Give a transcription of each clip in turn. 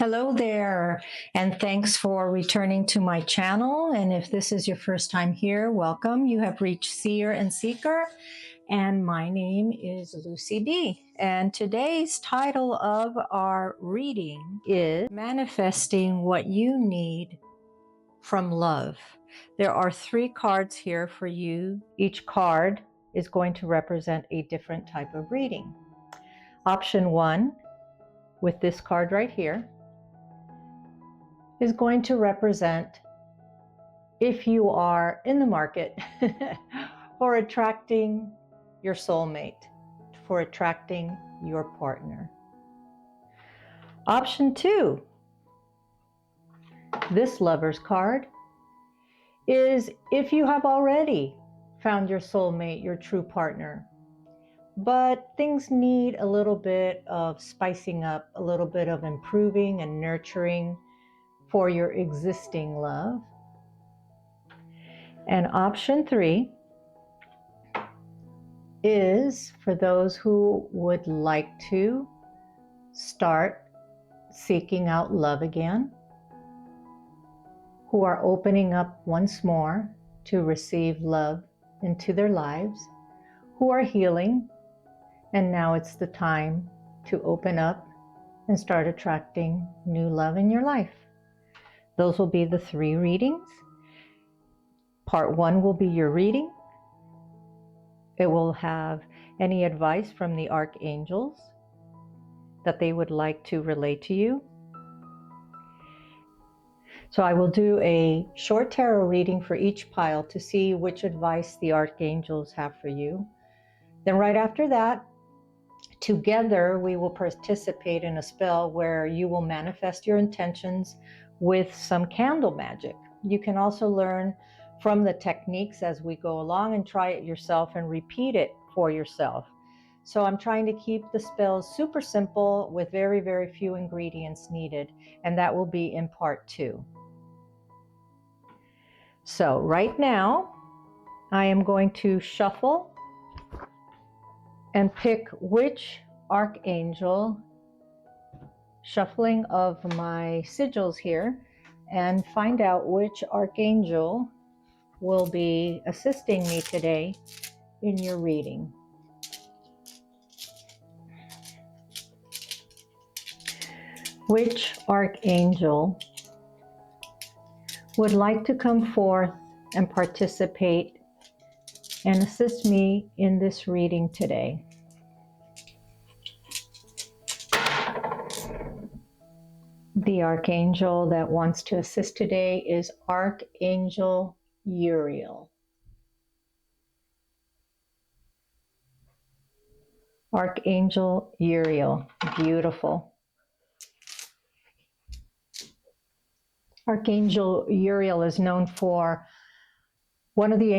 Hello there, and thanks for returning to my channel. And if this is your first time here, welcome. You have reached Seer and Seeker, and my name is Lucy B. And today's title of our reading is Manifesting What You Need from Love. There are 3 cards here for you. Each card is going to represent a different type of reading. Option 1, with this card right here, is going to represent if you are in the market for attracting your soulmate, for attracting your partner. Option 2, this Lover's card, is if you have already found your soulmate, your true partner, but things need a little bit of spicing up, a little bit of improving and nurturing for your existing love. And option 3 is for those who would like to start seeking out love again, who are opening up once more to receive love into their lives, who are healing, and now it's the time to open up and start attracting new love in your life. Those will be the 3 readings. Part 1 will be your reading. It will have any advice from the archangels that they would like to relay to you. So I will do a short tarot reading for each pile to see which advice the archangels have for you. Then right after that, together we will participate in a spell where you will manifest your intentions with some candle magic. You can also learn from the techniques as we go along and try it yourself and repeat it for yourself. So I'm trying to keep the spells super simple with very, very few ingredients needed, and that will be in part 2. So right now, I am going to shuffle and pick which archangel, shuffling of my sigils here, and find out which archangel will be assisting me today in your reading. Which archangel would like to come forth and participate and assist me in this reading today? The archangel that wants to assist today is Archangel Uriel. Archangel Uriel, beautiful. Archangel Uriel is known for one of the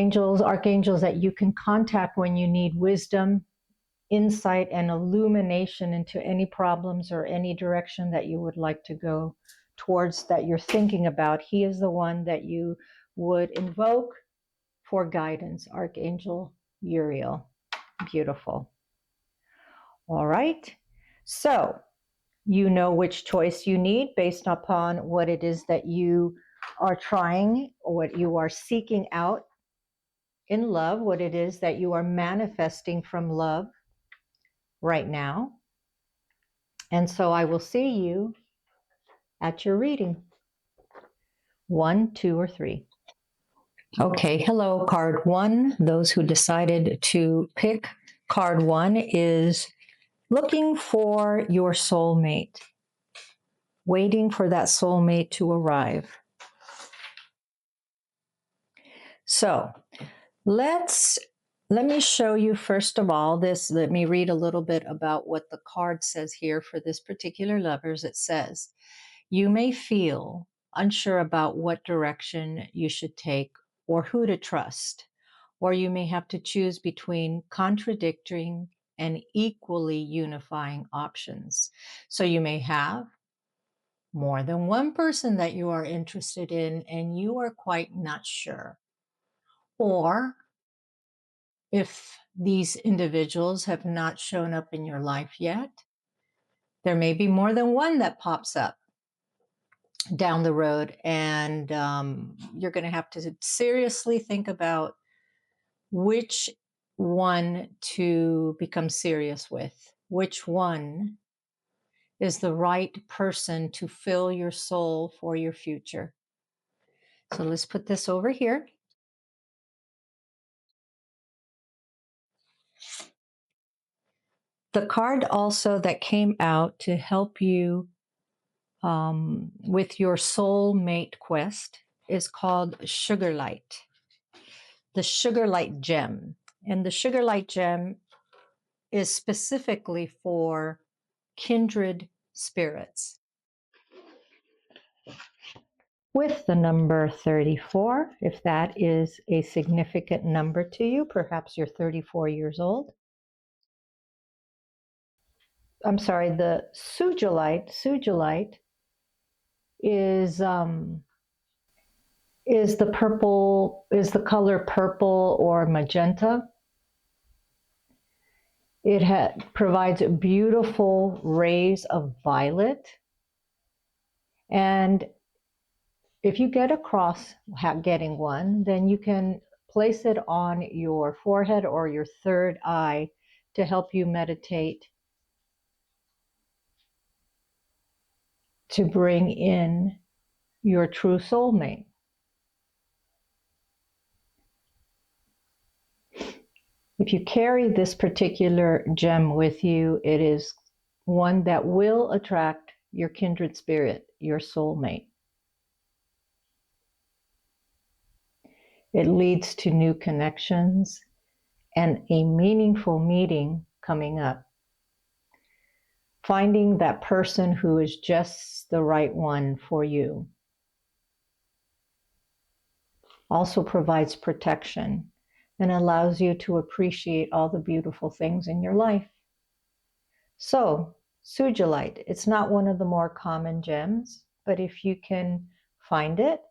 archangels that you can contact when you need wisdom, insight, and illumination into any problems or any direction that you would like to go towards, that you're thinking about. He is the one that you would invoke for guidance, Archangel Uriel. Beautiful. All right. So you know which choice you need based upon what it is that you are trying, or what you are seeking out in love, what it is that you are manifesting from love right now. And so I will see you at your reading. 1, 2, or 3. Okay, hello, card 1. Those who decided to pick card 1 is looking for your soulmate, waiting for that soulmate to arrive. So let me show you first of all this. Let me read a little bit about what the card says here for this particular lovers. It says, you may feel unsure about what direction you should take or who to trust, or you may have to choose between contradicting and equally unifying options. So you may have more than one person that you are interested in and you are quite not sure. Or if these individuals have not shown up in your life yet, there may be more than one that pops up down the road. And you're going to have to seriously think about which one to become serious with, which one is the right person to fill your soul for your future. So let's put this over here. The card also that came out to help you with your soulmate quest is called Sugar Light, the Sugar Light gem. And the Sugar Light gem is specifically for kindred spirits. With the number 34, if that is a significant number to you, perhaps you're 34 years old. I'm sorry, the sugilite is the color purple or magenta. It provides beautiful rays of violet. And if you get across getting one, then you can place it on your forehead or your third eye to help you meditate, to bring in your true soulmate. If you carry this particular gem with you, it is one that will attract your kindred spirit, your soulmate. It leads to new connections and a meaningful meeting coming up. Finding that person who is just the right one for you. Also provides protection and allows you to appreciate all the beautiful things in your life. So, sugilite, it's not one of the more common gems, but if you can find it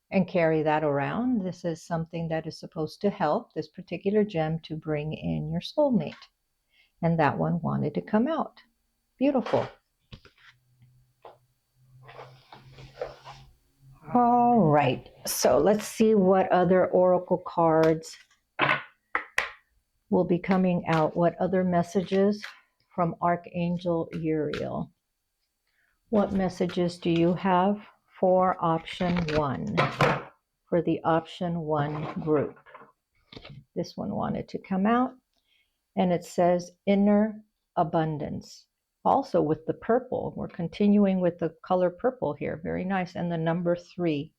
and carry that around, this is something that is supposed to help this particular gem to bring in your soulmate. And that one wanted to come out. Beautiful. All right, so let's see what other oracle cards will be coming out. What other messages from Archangel Uriel? What messages do you have for option 1, for the option 1 group? This one wanted to come out, and it says inner abundance. Also with the purple, we're continuing with the color purple here. Very nice. And the number 3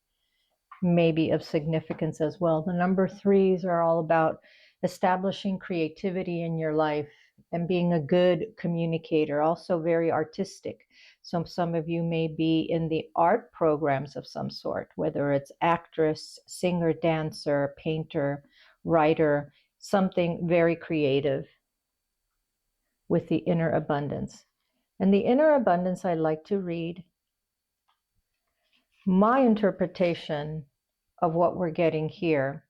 may be of significance as well. The number 3s are all about establishing creativity in your life and being a good communicator, also very artistic. So some of you may be in the art programs of some sort, whether it's actress, singer, dancer, painter, writer, something very creative with the inner abundance. And the inner abundance I like to read. My interpretation of what we're getting here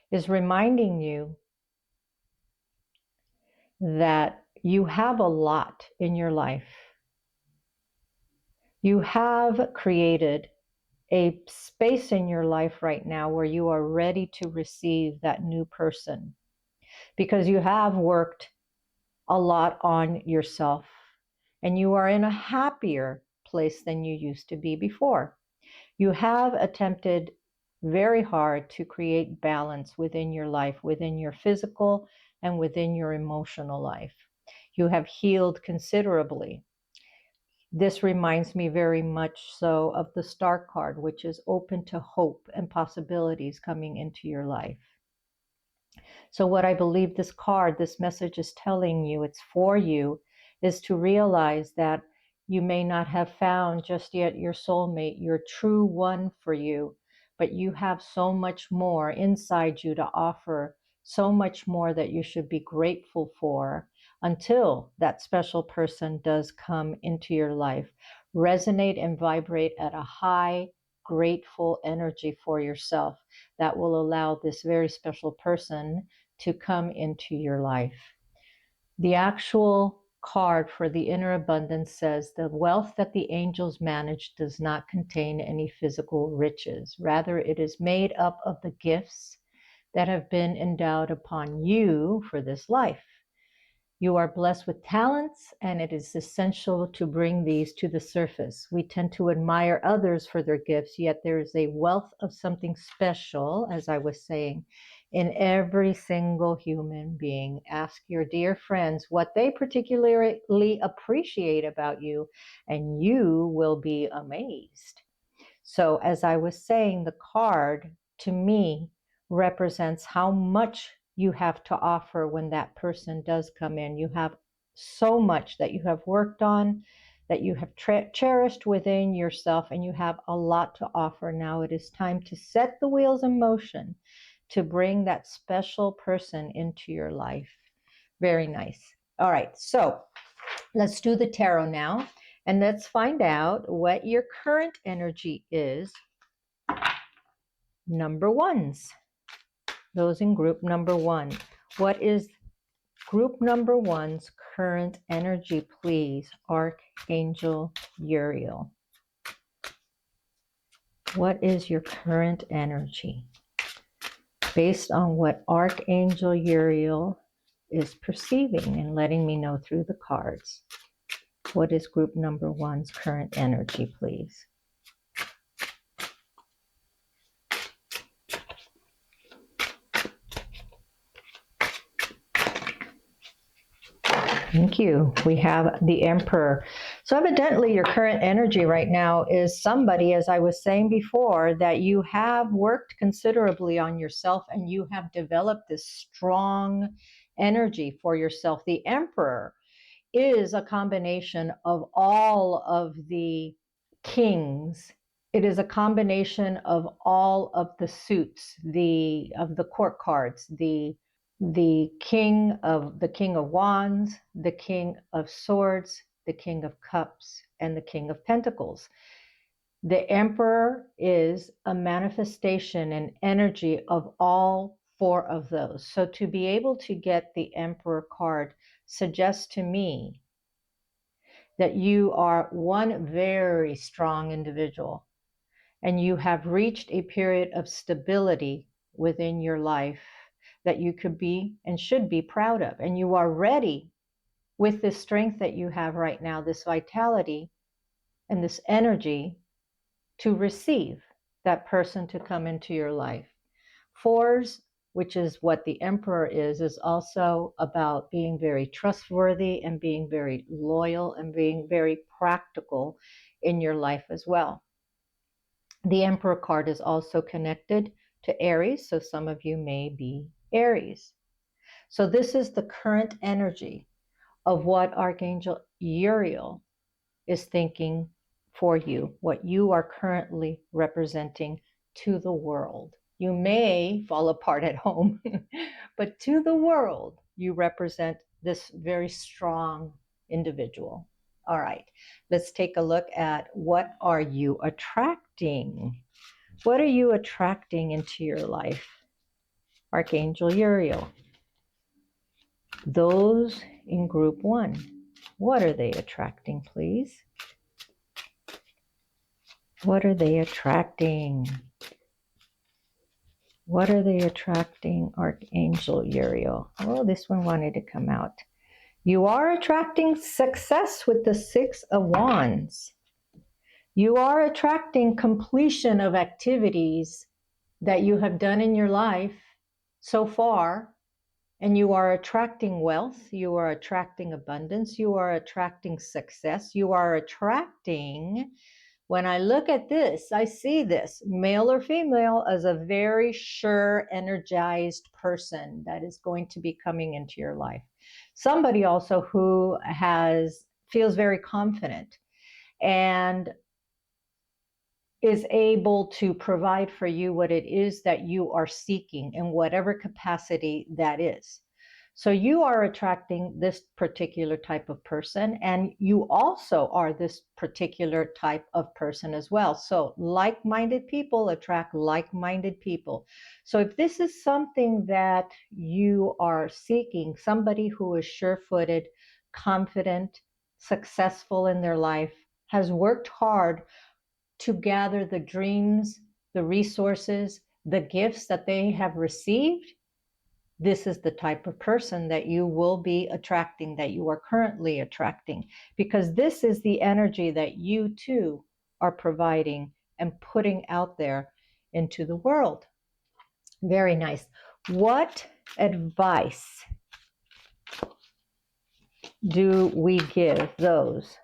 is reminding you that you have a lot in your life. You have created a space in your life right now where you are ready to receive that new person because you have worked a lot on yourself and you are in a happier place than you used to be before. You have attempted very hard to create balance within your life, within your physical and within your emotional life. You have healed considerably. This reminds me very much so of the Star card, which is open to hope and possibilities coming into your life. So what I believe this card, this message is telling you, it's for you, is to realize that you may not have found just yet your soulmate, your true one for you, but you have so much more inside you to offer, so much more that you should be grateful for until that special person does come into your life. Resonate and vibrate at a high, grateful energy for yourself that will allow this very special person to come into your life. The actual card for the inner abundance says, the wealth that the angels manage does not contain any physical riches. Rather, it is made up of the gifts that have been endowed upon you for this life. You are blessed with talents, and it is essential to bring these to the surface. We tend to admire others for their gifts, yet there is a wealth of something special, as I was saying, in every single human being. Ask your dear friends what they particularly appreciate about you, and you will be amazed. So, as I was saying, the card to me represents how much you have to offer when that person does come in. You have so much that you have worked on, that you have cherished within yourself, and you have a lot to offer. Now it is time to set the wheels in motion to bring that special person into your life. Very nice. All right, so let's do the tarot now, and let's find out what your current energy is. Number ones, those in group number one. What is group number one's current energy, please? Archangel Uriel. What is your current energy? Based on what Archangel Uriel is perceiving and letting me know through the cards. What is group number one's current energy, please? Thank you. We have the Emperor. So evidently your current energy right now is somebody, as I was saying before, that you have worked considerably on yourself and you have developed this strong energy for yourself. The Emperor is a combination of all of the kings. It is a combination of all of the suits, of the court cards, the king of wands, the king of swords, the king of cups, and the king of pentacles. The Emperor is a manifestation and energy of all four of those. So to be able to get the Emperor card suggests to me that you are one very strong individual and you have reached a period of stability within your life that you could be and should be proud of. And you are ready with this strength that you have right now, this vitality and this energy to receive that person to come into your life. Fours, which is what the Emperor is also about being very trustworthy and being very loyal and being very practical in your life as well. The Emperor card is also connected to Aries, so some of you may be Aries. So this is the current energy of what Archangel Uriel is thinking for you, what you are currently representing to the world. You may fall apart at home, but to the world, you represent this very strong individual. All right, let's take a look at what are you attracting? What are you attracting into your life? Archangel Uriel. Those in group one, what are they attracting, please? What are they attracting? What are they attracting, Archangel Uriel? Oh, this one wanted to come out. You are attracting success with the Six of Wands. You are attracting completion of activities that you have done in your life so far, and you are attracting wealth, you are attracting abundance, you are attracting success, you are attracting. When I look at this, I see this, male or female, as a very sure, energized person that is going to be coming into your life. Somebody also who feels very confident and is able to provide for you what it is that you are seeking in whatever capacity that is. So you are attracting this particular type of person, and you also are this particular type of person as well. So like-minded people attract like-minded people. So if this is something that you are seeking, somebody who is sure-footed, confident, successful in their life, has worked hard to gather the dreams, the resources, the gifts that they have received, this is the type of person that you will be attracting, that you are currently attracting, because this is the energy that you too are providing and putting out there into the world. Very nice. What advice do we give those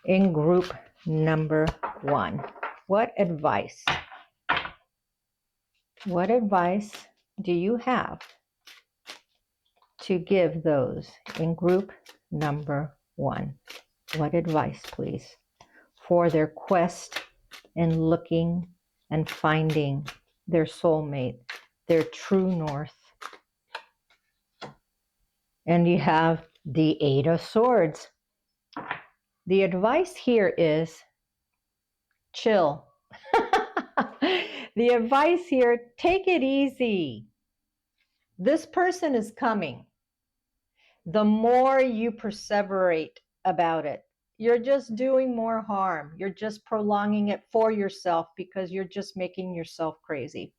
in group number 1? What advice do you have to give those in group number 1? What advice, please, for their quest in looking and finding their soulmate, their true north? And you have the 8 of Swords. The advice here is chill. The advice here, take it easy. This person is coming. The more you perseverate about it, you're just doing more harm. You're just prolonging it for yourself because you're just making yourself crazy.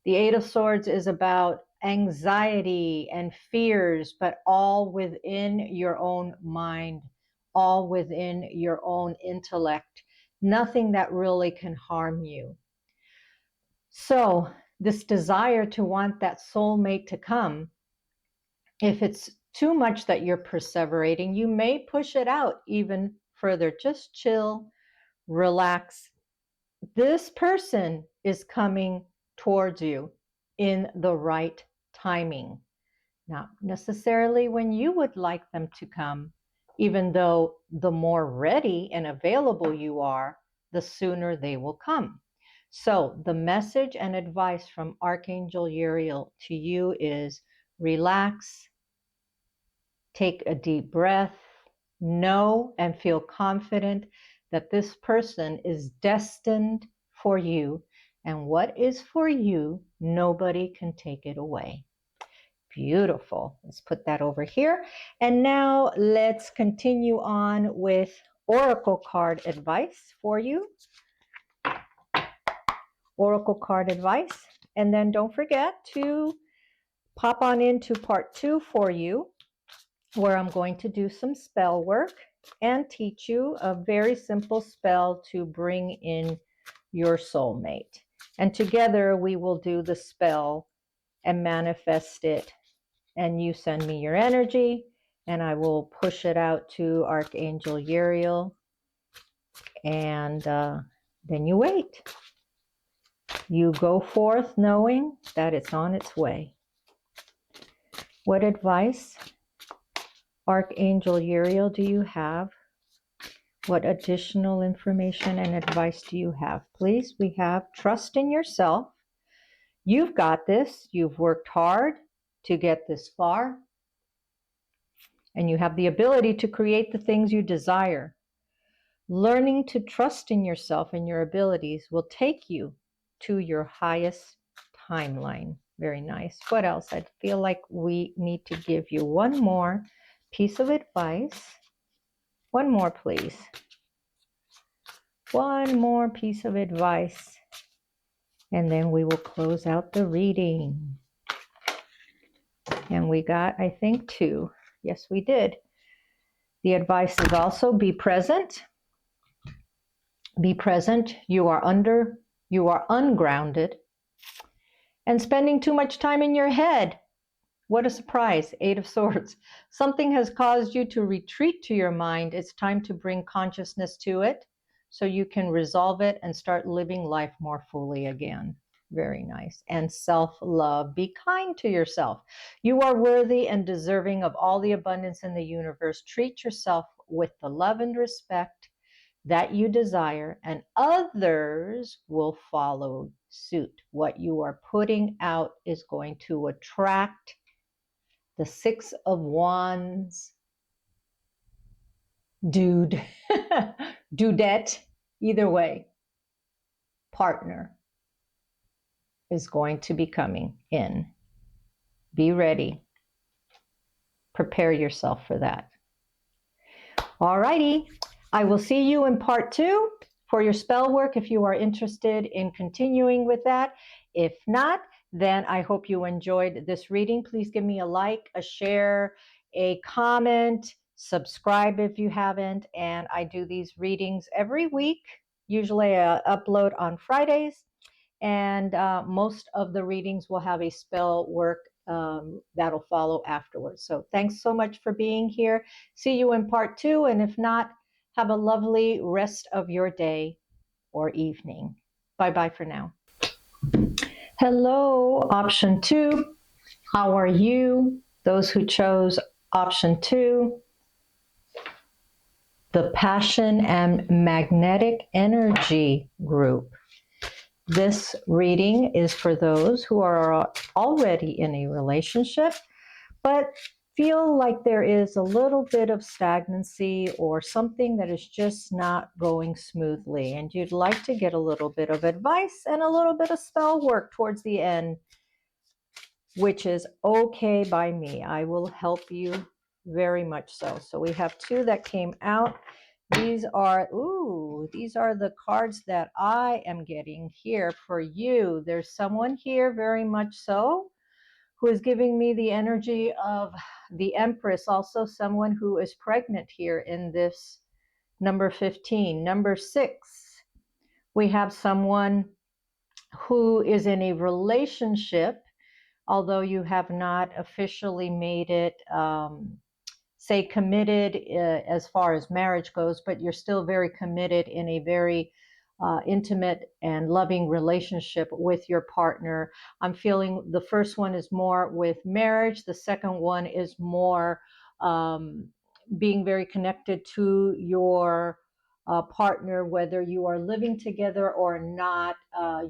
The 8 of Swords is about anxiety and fears, but all within your own mind, all within your own intellect. Nothing that really can harm you. So this desire to want that soulmate to come, if it's too much that you're perseverating, you may push it out even further. Just chill, relax. This person is coming towards you in the right timing. Not necessarily when you would like them to come, even though the more ready and available you are, the sooner they will come. So the message and advice from Archangel Uriel to you is relax, take a deep breath, know and feel confident that this person is destined for you, and what is for you, nobody can take it away. Beautiful. Let's put that over here. And now let's continue on with oracle card advice for you. Oracle card advice. And then don't forget to pop on into part 2 for you, where I'm going to do some spell work and teach you a very simple spell to bring in your soulmate. And together we will do the spell and manifest it. And you send me your energy, and I will push it out to Archangel Uriel. And then you wait. You go forth knowing that it's on its way. What advice, Archangel Uriel, do you have? What additional information and advice do you have? Please, we have trust in yourself. You've got this. You've worked hard to get this far. And you have the ability to create the things you desire. Learning to trust in yourself and your abilities will take you to your highest timeline. Very nice. What else? I feel like we need to give you one more piece of advice. One more, please. One more piece of advice. And then we will close out the reading. And we got, I think, 2. Yes, we did. The advice is also be present. Be present. You are ungrounded and spending too much time in your head. What a surprise. 8 of Swords. Something has caused you to retreat to your mind. It's time to bring consciousness to it so you can resolve it and start living life more fully again. Very nice. And self-love. Be kind to yourself. You are worthy and deserving of all the abundance in the universe. Treat yourself with the love and respect that you desire, and others will follow suit. What you are putting out is going to attract the 6 of Wands, dude, dudette, either way, partner is going to be coming in. Be ready. prepare yourself for that. All righty. I will see you in part 2 for your spell work if you are interested in continuing with that. If not, then I hope you enjoyed this reading. Please give me a like, a share, a comment, subscribe if you haven't. And I do these readings every week. Usually I upload on Fridays. And most of the readings will have a spell work that'll follow afterwards. So thanks so much for being here. See you in part 2. And if not, have a lovely rest of your day or evening. Bye-bye for now. Hello, option 2. How are you? Those who chose option 2, the Passion and Magnetic Energy group. This reading is for those who are already in a relationship, but feel like there is a little bit of stagnancy or something that is just not going smoothly, and you'd like to get a little bit of advice and a little bit of spell work towards the end, which is okay by me. I will help you very much so. So we have 2 that came out. These are the cards that I am getting here for you. There's someone here, very much so, who is giving me the energy of the Empress. Also someone who is pregnant here in this number 15. Number 6, we have someone who is in a relationship, although you have not officially made it say committed as far as marriage goes, but you're still very committed in a very intimate and loving relationship with your partner. I'm feeling the first one is more with marriage. The second one is more being very connected to your partner, whether you are living together or not.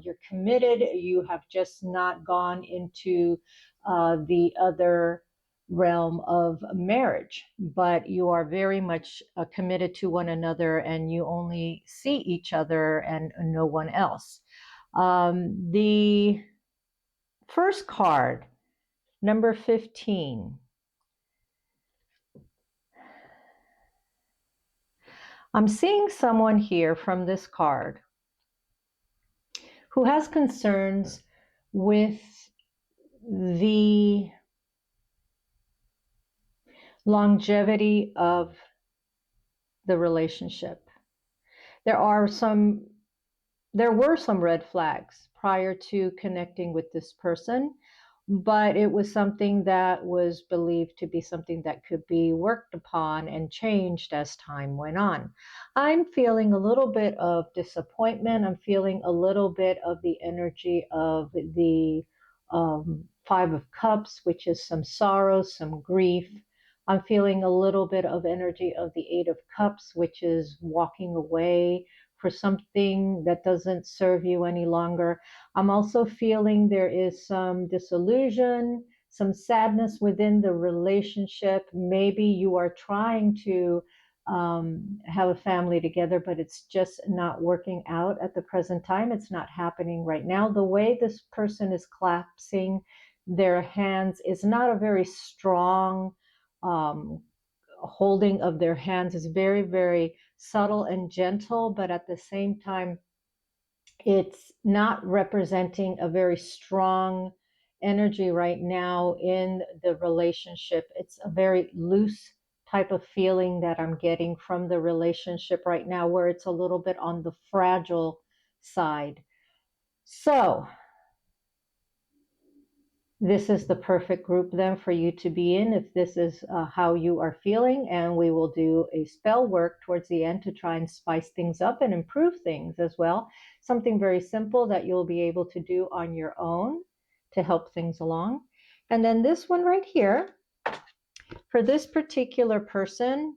You're committed. You have just not gone into the other realm of marriage, but you are very much committed to one another, and you only see each other and no one else. The first card, number 15. I'm seeing someone here from this card who has concerns with the longevity of the relationship. There were some red flags prior to connecting with this person, but it was something that was believed to be something that could be worked upon and changed as time went on. I'm feeling a little bit of disappointment. I'm feeling a little bit of the energy of the 5 of Cups, which is some sorrow, some grief. I'm feeling a little bit of energy of the 8 of Cups, which is walking away for something that doesn't serve you any longer. I'm also feeling there is some disillusion, some sadness within the relationship. Maybe you are trying to have a family together, but it's just not working out at the present time. It's not happening right now. The way this person is clasping their hands is not a very strong holding of their hands. Is very, very subtle and gentle, but at the same time, it's not representing a very strong energy right now in the relationship. It's a very loose type of feeling that I'm getting from the relationship right now, where it's a little bit on the fragile side. So this is the perfect group then for you to be in if this is how you are feeling, and we will do a spell work towards the end to try and spice things up and improve things as well. Something very simple that you'll be able to do on your own to help things along. And then this one right here, for this particular person,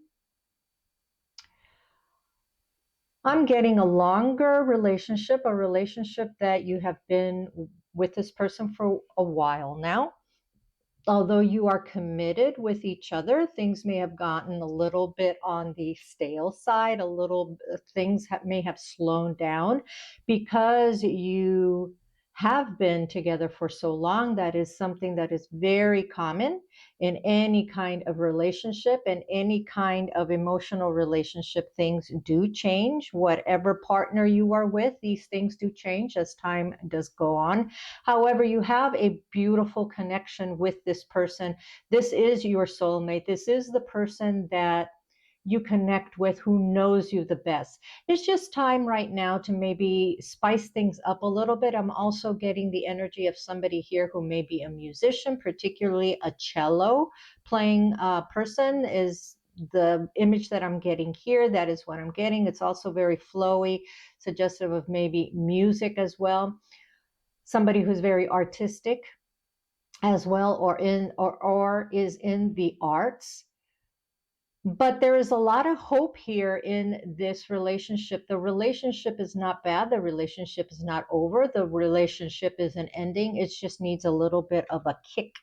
I'm getting a longer relationship, a relationship that you have been with this person for a while now. Although you are committed with each other, things may have gotten a little bit on the stale side, things may have slowed down because you have been together for so long, that is something that is very common in any kind of relationship and any kind of emotional relationship. Things do change. Whatever partner you are with, these things do change as time does go on. However, you have a beautiful connection with this person. This is your soulmate. This is the person that you connect with, who knows you the best. It's just time right now to maybe spice things up a little bit. I'm also getting the energy of somebody here who may be a musician, particularly a cello playing person is the image that I'm getting here. That is what I'm getting. It's also very flowy, suggestive of maybe music as well. Somebody who's very artistic as well, or is in the arts. But there is a lot of hope here in this relationship. The relationship is not bad. The relationship is not over. The relationship isn't ending. It just needs a little bit of a kick,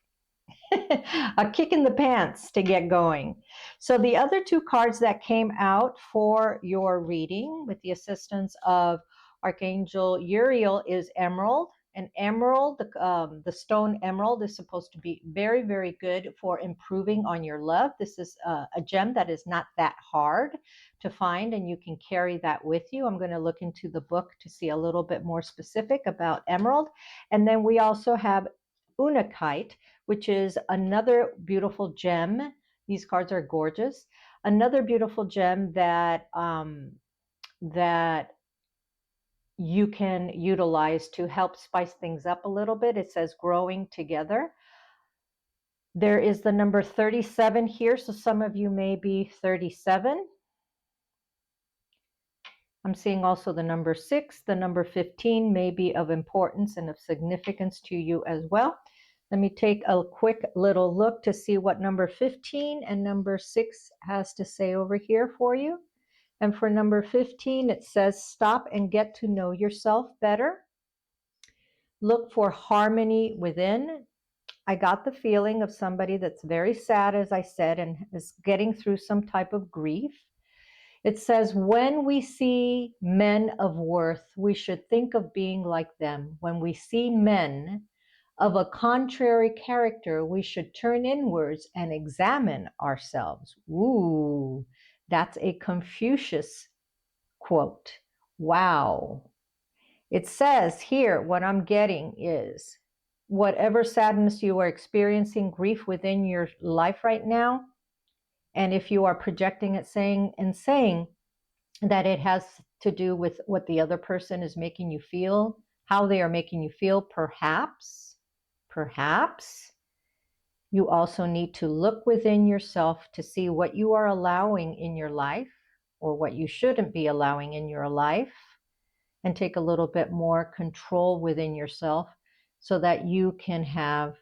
a kick in the pants to get going. So the other two cards that came out for your reading with the assistance of Archangel Uriel is Emerald. And emerald, the stone emerald, is supposed to be very, very good for improving on your love. This is a gem that is not that hard to find, and you can carry that with you. I'm going to look into the book to see a little bit more specific about emerald. And then we also have unakite, which is another beautiful gem. These cards are gorgeous. Another beautiful gem that that you can utilize to help spice things up a little bit. It says growing together. There is the number 37 here, so some of you may be 37. I'm seeing also the number 6. The number 15 may be of importance and of significance to you as well. Let me take a quick little look to see what number 15 and number 6 has to say over here for you. And for number 15, it says, stop and get to know yourself better. Look for harmony within. I got the feeling of somebody that's very sad, as I said, and is getting through some type of grief. It says, when we see men of worth, we should think of being like them. When we see men of a contrary character, we should turn inwards and examine ourselves. Ooh, that's a Confucius quote. Wow. It says here, what I'm getting is, whatever sadness you are experiencing, grief within your life right now, and if you are projecting it, saying that it has to do with what the other person is making you feel, how they are making you feel, perhaps you also need to look within yourself to see what you are allowing in your life or what you shouldn't be allowing in your life, and take a little bit more control within yourself so that you can have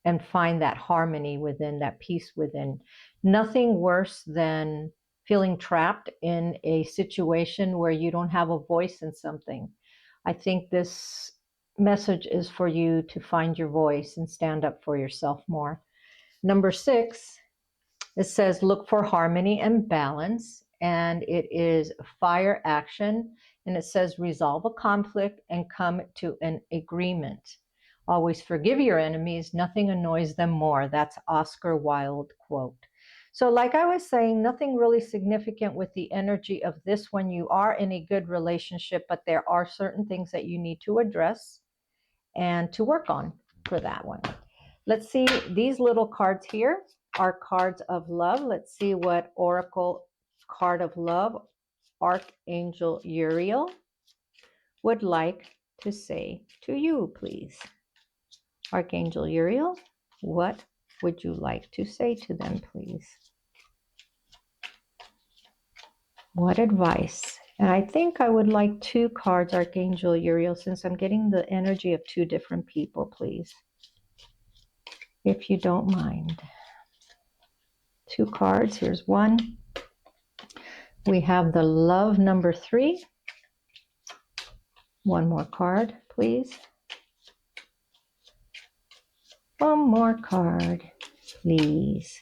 and find that harmony within, that peace within. Nothing worse than feeling trapped in a situation where you don't have a voice in something. I think this message is for you to find your voice and stand up for yourself more. Number 6, it says look for harmony and balance, and it is fire action, and it says resolve a conflict and come to an agreement. Always forgive your enemies, nothing annoys them more. That's Oscar Wilde quote. So like I was saying, nothing really significant with the energy of this when you are in a good relationship, but there are certain things that you need to address and to work on for that one. Let's see, these little cards here are cards of love. Let's see what Oracle card of love, Archangel Uriel, would like to say to you, please. Archangel Uriel, what would you like to say to them, please? What advice? And I think I would like 2 cards, Archangel Uriel, since I'm getting the energy of 2 different people, please, if you don't mind. 2 cards. Here's one. We have the love number 3. One more card, please. One more card, please.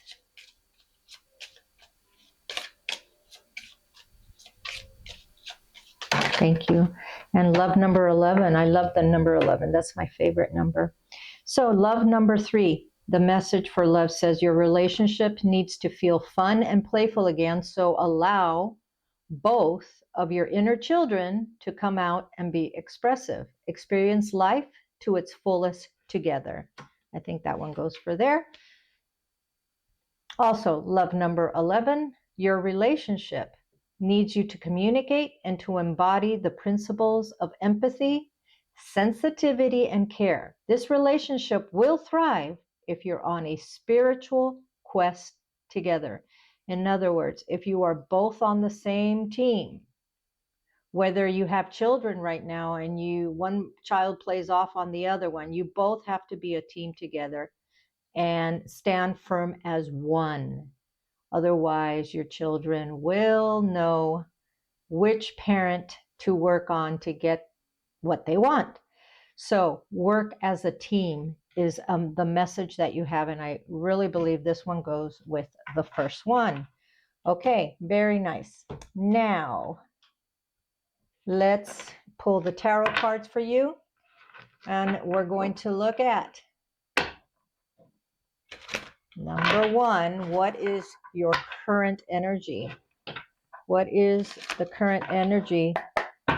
Thank you. And love number 11. I love the number 11. That's my favorite number. So love number 3. The message for love says your relationship needs to feel fun and playful again. So allow both of your inner children to come out and be expressive. Experience life to its fullest together. I think that one goes for there. Also, love number 11, your relationship needs you to communicate and to embody the principles of empathy, sensitivity, and care. This relationship will thrive if you're on a spiritual quest together. In other words, if you are both on the same team, whether you have children right now and one child plays off on the other one, you both have to be a team together and stand firm as one. Otherwise, your children will know which parent to work on to get what they want. So work as a team is the message that you have. And I really believe this one goes with the first one. Okay, very nice. Now, let's pull the tarot cards for you. And we're going to look at number 1, what is your current energy? What is the current energy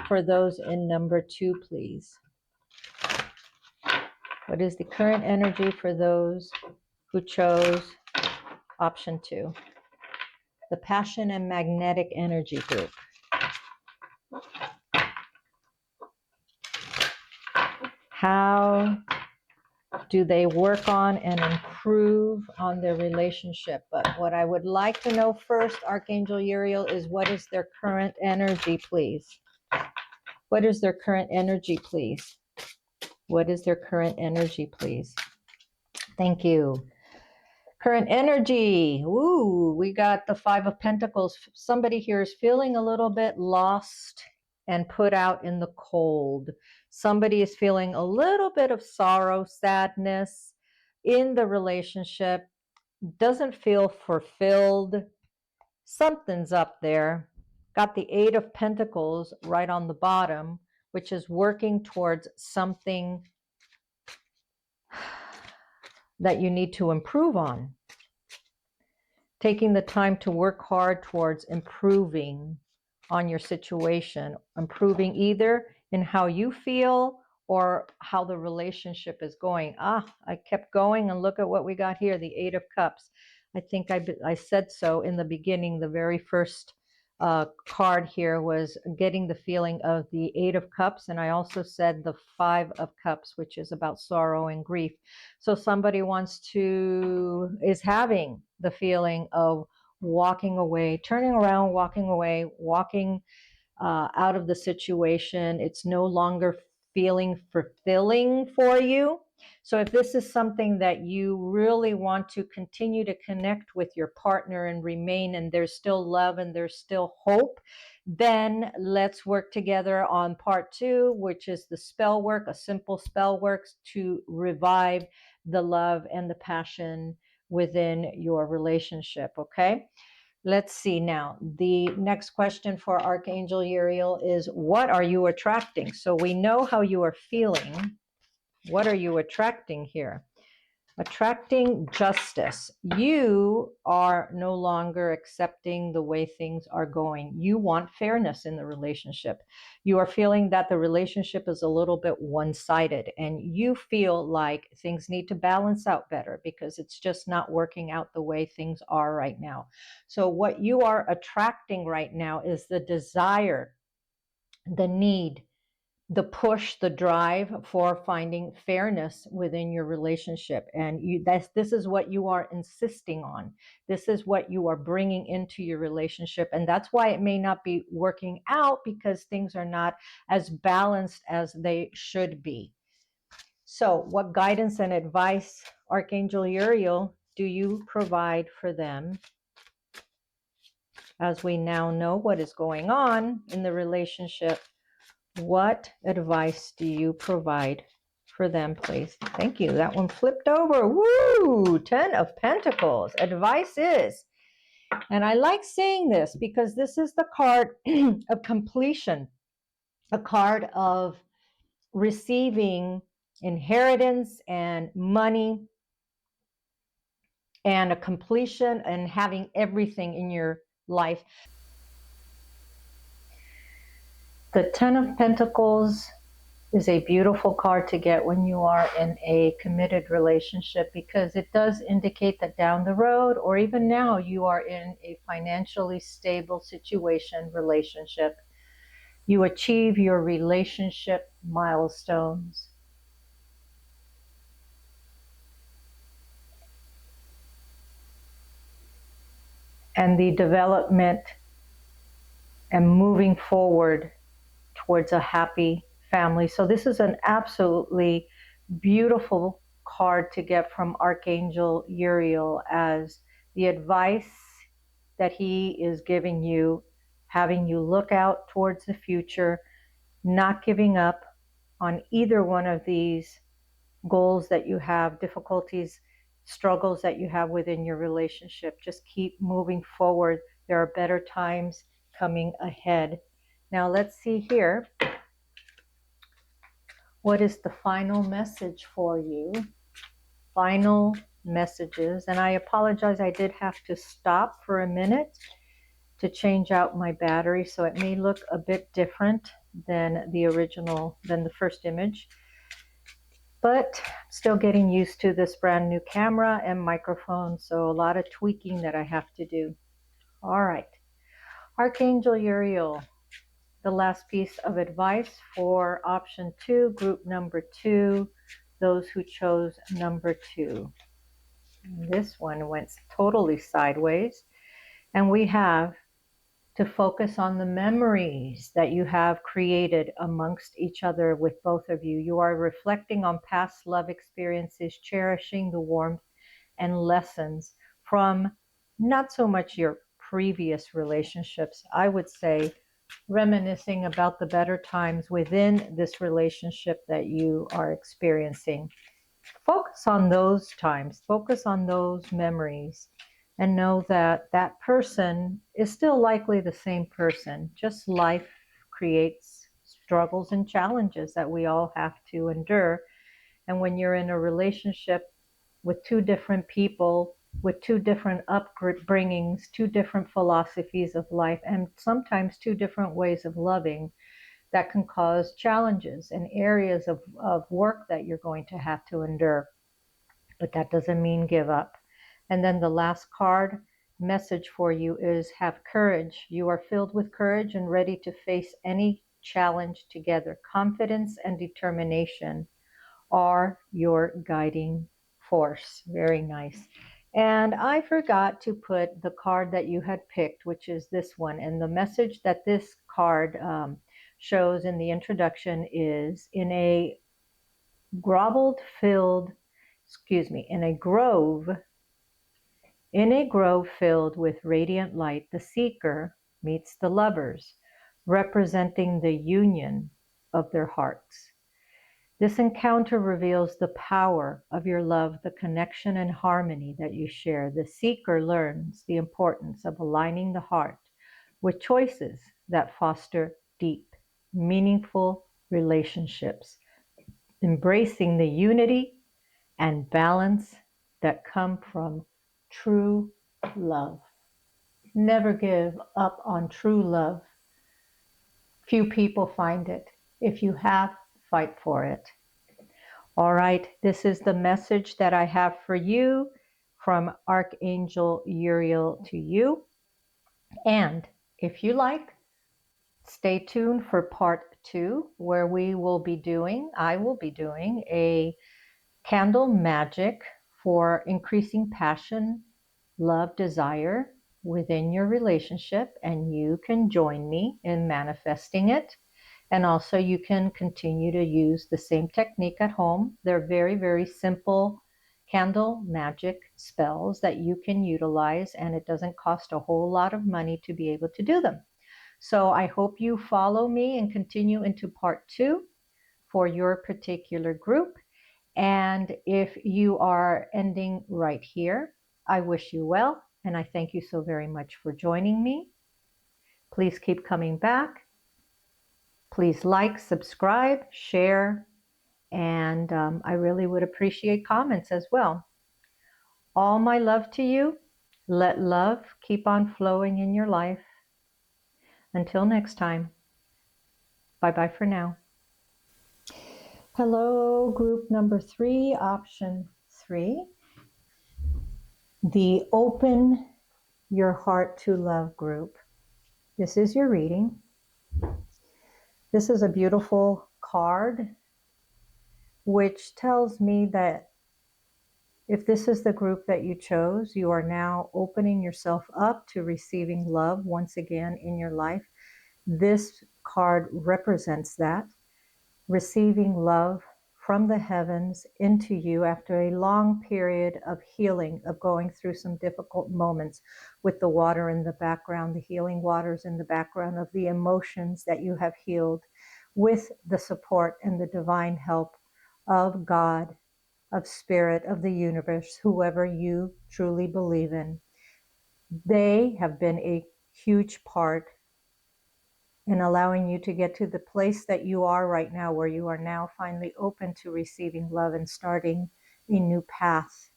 for those in number 2, please? What is the current energy for those who chose option 2? The passion and magnetic energy group. How do they work on and improve on their relationship? But what I would like to know first, Archangel Uriel, is what is their current energy, please? What is their current energy, please? What is their current energy, please? Thank you. Current energy. Ooh, we got the 5 of Pentacles. Somebody here is feeling a little bit lost and put out in the cold. Somebody is feeling a little bit of sorrow, sadness in the relationship, doesn't feel fulfilled. Something's up there. Got the 8 of Pentacles right on the bottom, which is working towards something that you need to improve on. Taking the time to work hard towards improving on your situation, improving either in how you feel or how the relationship is going. I kept going, and look at what we got here, the 8 of Cups. I think I said so in the beginning. The very first card here was getting the feeling of the 8 of Cups, and I also said the 5 of Cups, which is about sorrow and grief. So somebody is having the feeling of walking away, turning around, walking away, walking out of the situation. It's no longer feeling fulfilling for you. So if this is something that you really want to continue to connect with your partner and remain, and there's still love and there's still hope, then let's work together on part 2, which is the spell work, a simple spell work to revive the love and the passion within your relationship. Okay. Let's see now. The next question for Archangel Uriel is, what are you attracting? So we know how you are feeling. What are you attracting here? Attracting justice. You are no longer accepting the way things are going. You want fairness in the relationship. You are feeling that the relationship is a little bit one-sided, and you feel like things need to balance out better because it's just not working out the way things are right now. So what you are attracting right now is the desire, the need, the push, the drive for finding fairness within your relationship. And this is what you are insisting on. This is what you are bringing into your relationship. And that's why it may not be working out, because things are not as balanced as they should be. So what guidance and advice, Archangel Uriel, do you provide for them, as we now know what is going on in the relationship? What advice do you provide for them, please? Thank you. That one flipped over. Woo! 10 of Pentacles. Advice is, and I like saying this because this is the card of completion. a card of receiving inheritance and money and a completion and having everything in your life. The Ten of Pentacles is a beautiful card to get when you are in a committed relationship, because it does indicate that down the road or even now you are in a financially stable situation, relationship. You achieve your relationship milestones. And the development and moving forward towards a happy family. So this is an absolutely beautiful card to get from Archangel Uriel, as the advice that he is giving you, having you look out towards the future, not giving up on either one of these goals that you have, difficulties, struggles that you have within your relationship. Just keep moving forward. There are better times coming ahead. Now let's see here. What is the final message for you? Final messages. And I apologize, I did have to stop for a minute to change out my battery, so it may look a bit different than the original, than the first image. But still getting used to this brand new camera and microphone, so a lot of tweaking that I have to do. All right. Archangel Uriel, the last piece of advice for option 2, group number 2, those who chose number 2. This one went totally sideways, and we have to focus on the memories that you have created amongst each other with both of you. You are reflecting on past love experiences, cherishing the warmth and lessons from not so much your previous relationships, I would say reminiscing about the better times within this relationship that you are experiencing. Focus on those times, focus on those memories, and know that that person is still likely the same person. Just life creates struggles and challenges that we all have to endure. And when you're in a relationship with two different people, with two different upbringings, two different philosophies of life, and sometimes two different ways of loving, that can cause challenges and areas of work that you're going to have to endure. But that doesn't mean give up. And then the last card message for you is have courage. You are filled with courage and ready to face any challenge together. Confidence and determination are your guiding force. Very nice. And I forgot to put the card that you had picked, which is this one. And the message that this card shows in the introduction is in a in a grove filled with radiant light, the seeker meets the lovers, representing the union of their hearts. This encounter reveals the power of your love, the connection and harmony that you share. The seeker learns the importance of aligning the heart with choices that foster deep, meaningful relationships, embracing the unity and balance that come from true love. Never give up on true love. Few people find it. If you have, fight for it. All right, this is the message that I have for you from Archangel Uriel to you. And if you like, stay tuned for part 2, where I will be doing a candle magic for increasing passion, love, desire within your relationship, and you can join me in manifesting it. And also you can continue to use the same technique at home. They're very, very simple candle magic spells that you can utilize, and it doesn't cost a whole lot of money to be able to do them. So I hope you follow me and continue into part 2 for your particular group. And if you are ending right here, I wish you well, and I thank you so very much for joining me. Please keep coming back. Please like, subscribe, share, and I really would appreciate comments as well. All my love to you. Let love keep on flowing in your life. Until next time, bye-bye for now. Hello, group number 3, option 3. The Open Your Heart to Love group. This is your reading. This is a beautiful card, which tells me that if this is the group that you chose, you are now opening yourself up to receiving love once again in your life. This card represents that, receiving love from the heavens into you after a long period of healing, of going through some difficult moments with the water in the background, the healing waters in the background of the emotions that you have healed with the support and the divine help of God, of Spirit, of the universe, whoever you truly believe in. They have been a huge part in allowing you to get to the place that you are right now, where you are now finally open to receiving love and starting a new path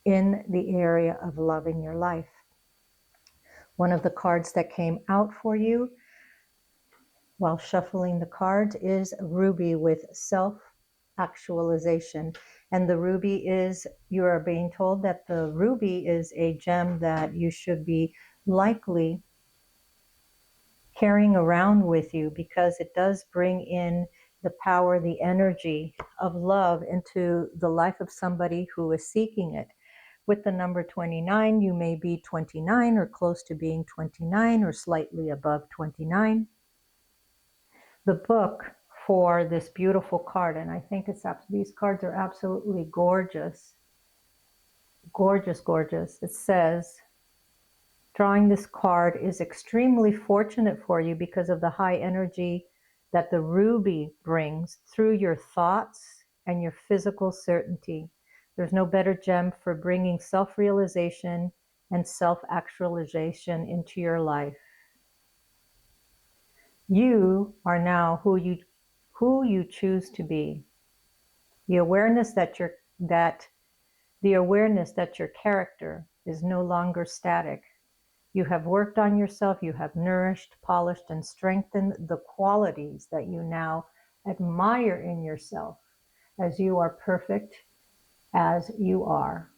in the area of love in your life. One of the cards that came out for you while shuffling the cards is Ruby with self-actualization. And the ruby is, you are being told that the ruby is a gem that you should be likely carrying around with you, because it does bring in the power, the energy of love into the life of somebody who is seeking it. With the number 29, you may be 29 or close to being 29 or slightly above 29. The book for this beautiful card, and I think these cards are absolutely gorgeous. Gorgeous, gorgeous. It says, drawing this card is extremely fortunate for you because of the high energy that the ruby brings through your thoughts and your physical certainty. There's no better gem for bringing self-realization and self-actualization into your life. You are now who you choose to be. The awareness that your character is no longer static. You have worked on yourself, you have nourished, polished, and strengthened the qualities that you now admire in yourself, as you are perfect as you are,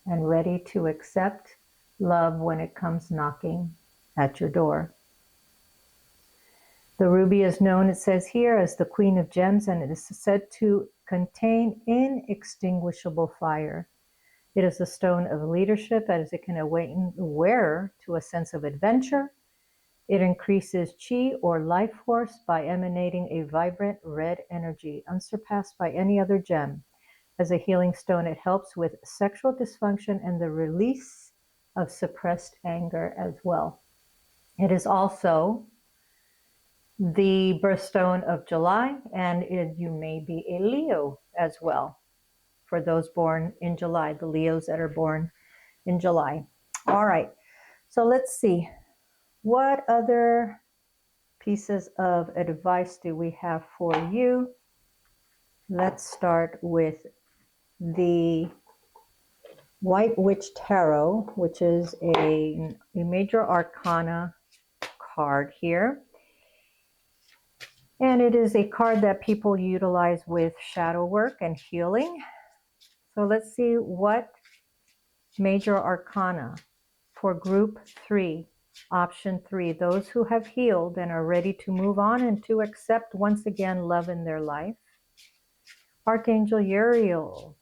and ready to accept love when it comes knocking at your door. The ruby is known, it says here, as the Queen of Gems, and it is said to contain inextinguishable fire. It is a stone of leadership, as it can awaken the wearer to a sense of adventure. It increases chi or life force by emanating a vibrant red energy, unsurpassed by any other gem. As a healing stone, it helps with sexual dysfunction and the release of suppressed anger as well. It is also the birthstone of July, and you may be a Leo as well, for those born in July, the Leos that are born in July. All right, so let's see. What other pieces of advice do we have for you? Let's start with the White Witch Tarot, which is a major arcana card here. And it is a card that people utilize with shadow work and healing. So let's see what major arcana for group 3, option 3, those who have healed and are ready to move on and to accept once again love in their life. Archangel Uriel,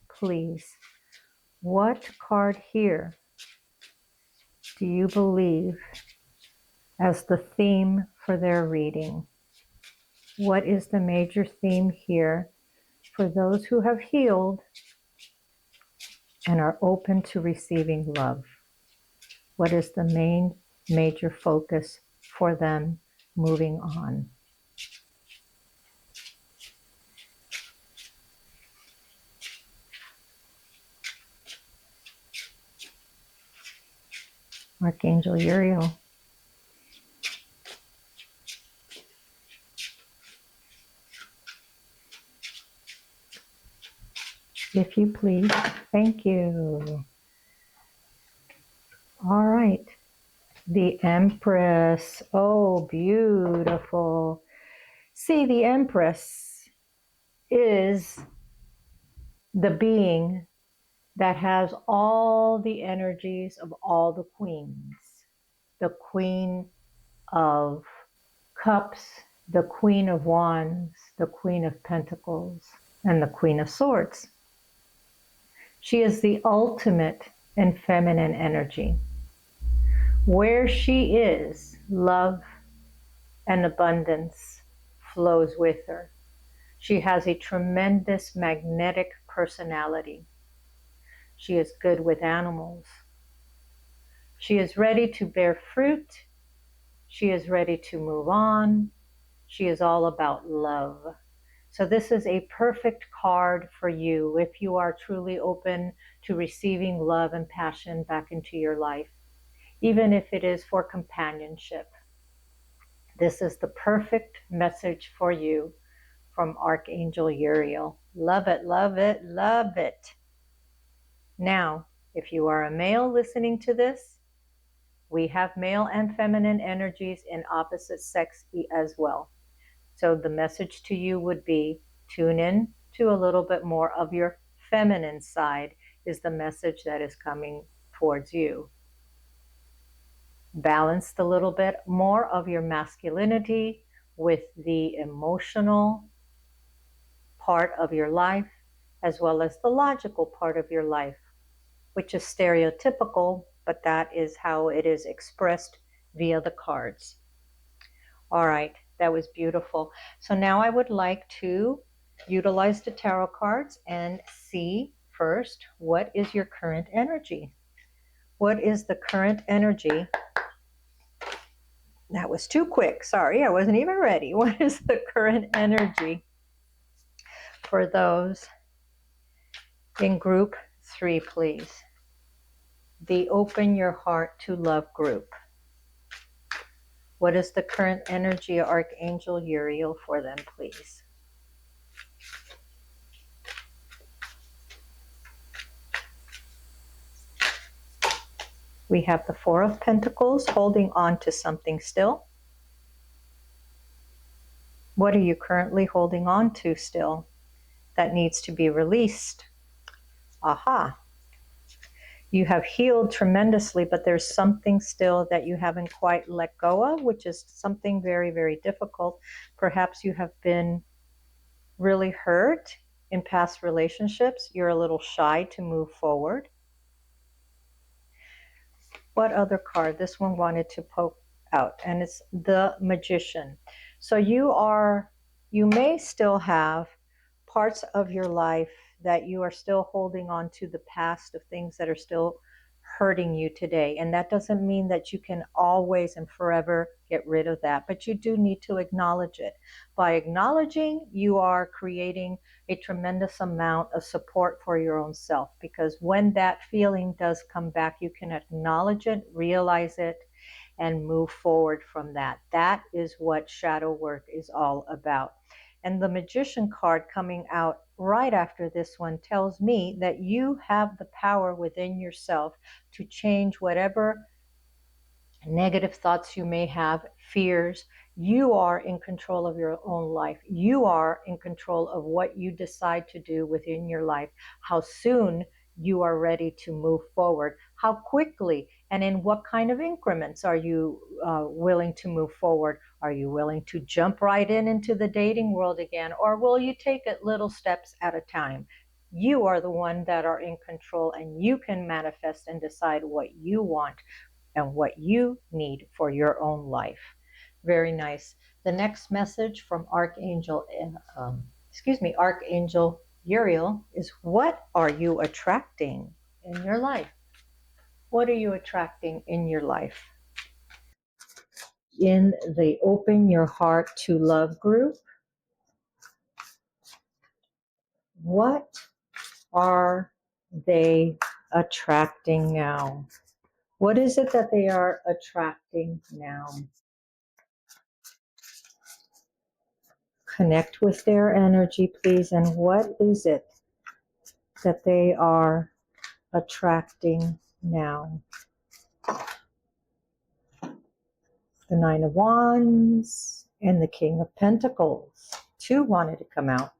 please. What card here do you believe as the theme for their reading? What is the major theme here for those who have healed and are open to receiving love? What is the major focus for them moving on? Archangel Uriel. if you please. Thank you. All right. The Empress. Oh, beautiful. See, the Empress is the being that has all the energies of all the queens. The Queen of Cups, the Queen of Wands, the Queen of Pentacles, and the Queen of Swords. She is the ultimate in feminine energy. Where she is, love and abundance flows with her. She has a tremendous magnetic personality. She is good with animals. She is ready to bear fruit. She is ready to move on. She is all about love. So this is a perfect card for you if you are truly open to receiving love and passion back into your life, even if it is for companionship. This is the perfect message for you from Archangel Uriel. Love it, love it, love it. Now, if you are a male listening to this, we have male and feminine energies in opposite sex as well. So the message to you would be tune in to a little bit more of your feminine side is the message that is coming towards you. Balance a little bit more of your masculinity with the emotional part of your life as well as the logical part of your life, which is stereotypical, but that is how it is expressed via the cards. All right, that was beautiful. So now I would like to utilize the tarot cards and see first, what is your current energy? What is the current energy? That was too quick. Sorry, I wasn't even ready. What is the current energy for those in group 3, please? The Open Your Heart to Love group. What is the current energy of Archangel Uriel for them, please? We have the Four of Pentacles holding on to something still. What are you currently holding on to still that needs to be released? Aha. You have healed tremendously, but there's something still that you haven't quite let go of, which is something very, very difficult. Perhaps you have been really hurt in past relationships. You're a little shy to move forward. What other card? This one wanted to poke out, and it's the Magician. So you may still have parts of your life that you are still holding on to the past of things that are still hurting you today. And that doesn't mean that you can always and forever get rid of that, but you do need to acknowledge it. By acknowledging, you are creating a tremendous amount of support for your own self, because when that feeling does come back, you can acknowledge it, realize it, and move forward from that. That is what shadow work is all about. And the Magician card coming out right after this one tells me that you have the power within yourself to change whatever negative thoughts you may have, fears. You are in control of your own life. You are in control of what you decide to do within your life, how soon you are ready to move forward, how quickly and in what kind of increments are you willing to move forward. Are you willing to jump right into the dating world again, or will you take it little steps at a time? You are the one that are in control, and you can manifest and decide what you want and what you need for your own life. Very nice. The next message from Archangel Uriel is, what are you attracting in your life? What are you attracting in your life? In the Open Your Heart to Love group, what are they attracting now? What is it that they are attracting now? Connect with their energy, please. And what is it that they are attracting now? The Nine of Wands and the King of Pentacles. Two wanted to come out.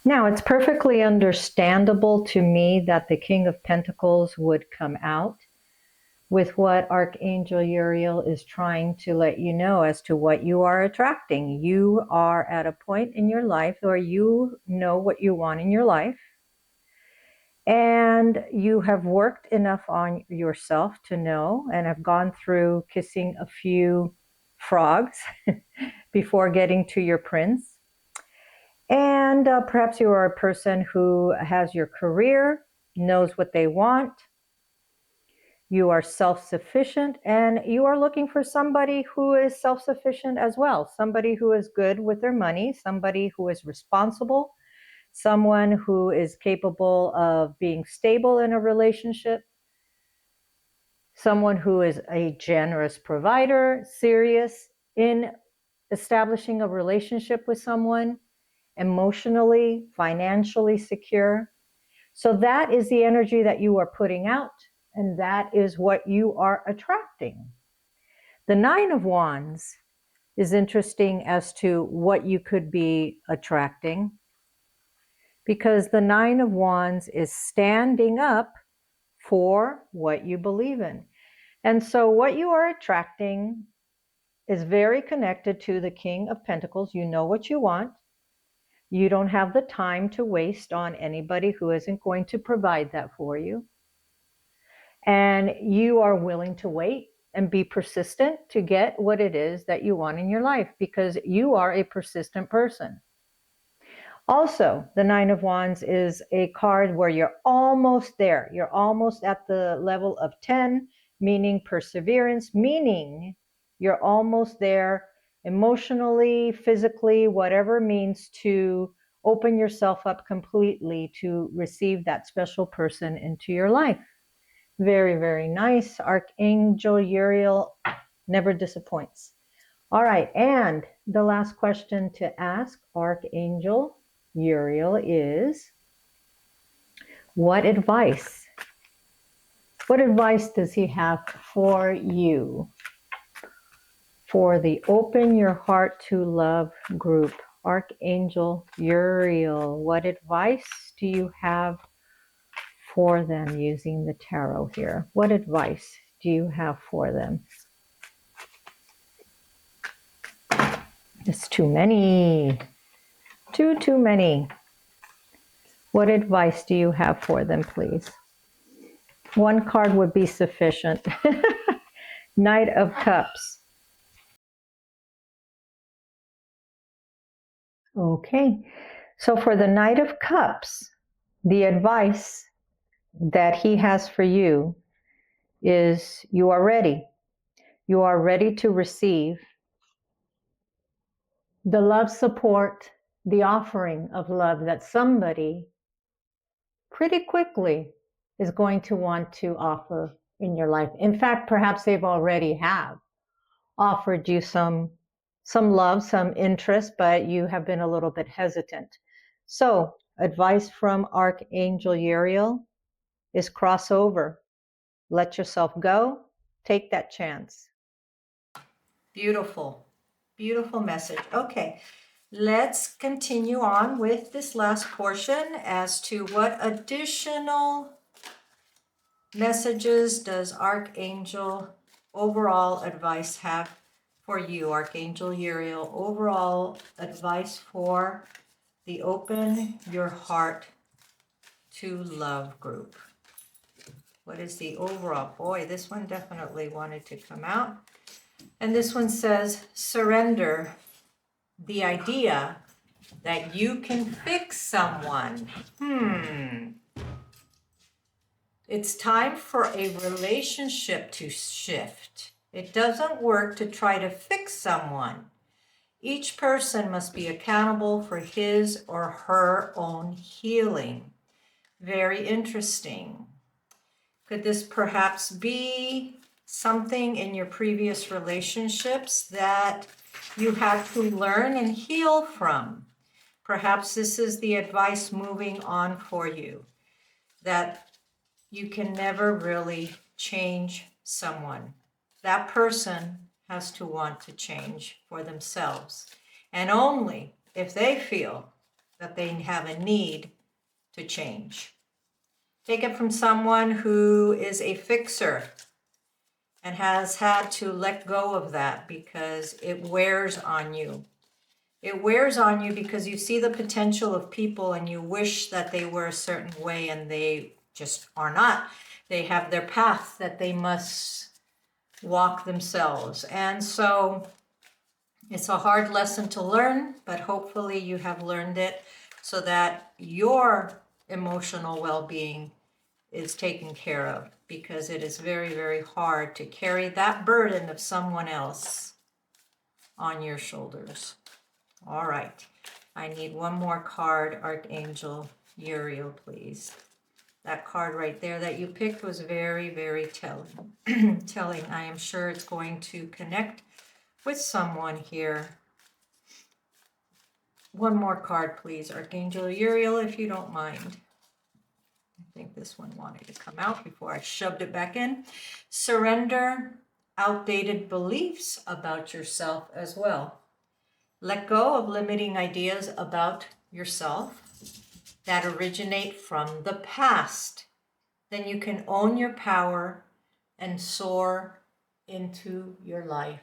Now, it's perfectly understandable to me that the King of Pentacles would come out with what Archangel Uriel is trying to let you know as to what you are attracting. You are at a point in your life where you know what you want in your life, and you have worked enough on yourself to know and have gone through kissing a few frogs before getting to your prince. And perhaps you are a person who has your career, knows what they want. You are self-sufficient, and you are looking for somebody who is self-sufficient as well. Somebody who is good with their money, somebody who is responsible, someone who is capable of being stable in a relationship, someone who is a generous provider, serious in establishing a relationship with someone, emotionally, financially secure. So that is the energy that you are putting out, and that is what you are attracting. The Nine of Wands is interesting as to what you could be attracting, because the Nine of Wands is standing up for what you believe in. And so what you are attracting is very connected to the King of Pentacles. You know what you want. You don't have the time to waste on anybody who isn't going to provide that for you. And you are willing to wait and be persistent to get what it is that you want in your life, because you are a persistent person. Also, the Nine of Wands is a card where you're almost there. You're almost at the level of 10, meaning perseverance, meaning you're almost there emotionally, physically, whatever means to open yourself up completely to receive that special person into your life. Very, very nice. Archangel Uriel never disappoints. All right, and the last question to ask Archangel Uriel is, what advice does he have for you for the Open Your Heart to Love group? Archangel Uriel, what advice do you have for them using the tarot here? What advice do you have for them? It's too many. Too many. What advice do you have for them, please? One card would be sufficient. Knight of Cups. Okay, so for the Knight of Cups, the advice that he has for you is you are ready. You are ready to receive the love, support, the offering of love that somebody pretty quickly is going to want to offer in your life. In fact, perhaps they've already have offered you some love, some interest, but you have been a little bit hesitant. So advice from Archangel Uriel is cross over. Let yourself go. Take that chance. Beautiful, beautiful message. Okay, let's continue on with this last portion as to what additional messages does Archangel overall advice have for you, Archangel Uriel. Overall advice for the Open Your Heart to Love group. What is the overall? Boy, this one definitely wanted to come out. And this one says, surrender the idea that you can fix someone. It's time for a relationship to shift. It doesn't work to try to fix someone. Each person must be accountable for his or her own healing. Very interesting. Could this perhaps be something in your previous relationships that you had to learn and heal from. Perhaps this is the advice moving on for you, that you can never really change someone. That person has to want to change for themselves. And only if they feel that they have a need to change. Take it from someone who is a fixer and has had to let go of that because it wears on you. It wears on you because you see the potential of people and you wish that they were a certain way and they just are not. They have their path that they must walk themselves. And so it's a hard lesson to learn, but hopefully you have learned it so that your emotional well-being is taken care of, because it is very, very hard to carry that burden of someone else on your shoulders. All right, I need one more card, Archangel Uriel, please. That card right there that you picked was very, very telling. Telling. I am sure it's going to connect with someone here. One more card, please, Archangel Uriel, if you don't mind. I think this one wanted to come out before I shoved it back in. Surrender outdated beliefs about yourself as well. Let go of limiting ideas about yourself that originate from the past. Then you can own your power and soar into your life.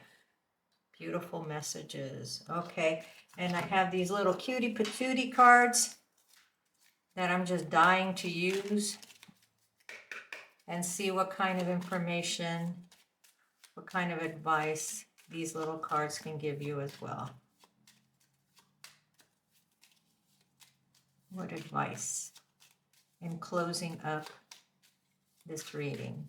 Beautiful messages. Okay, and I have these little cutie patootie cards that I'm just dying to use and see what kind of information, what kind of advice these little cards can give you as well. What advice in closing up this reading?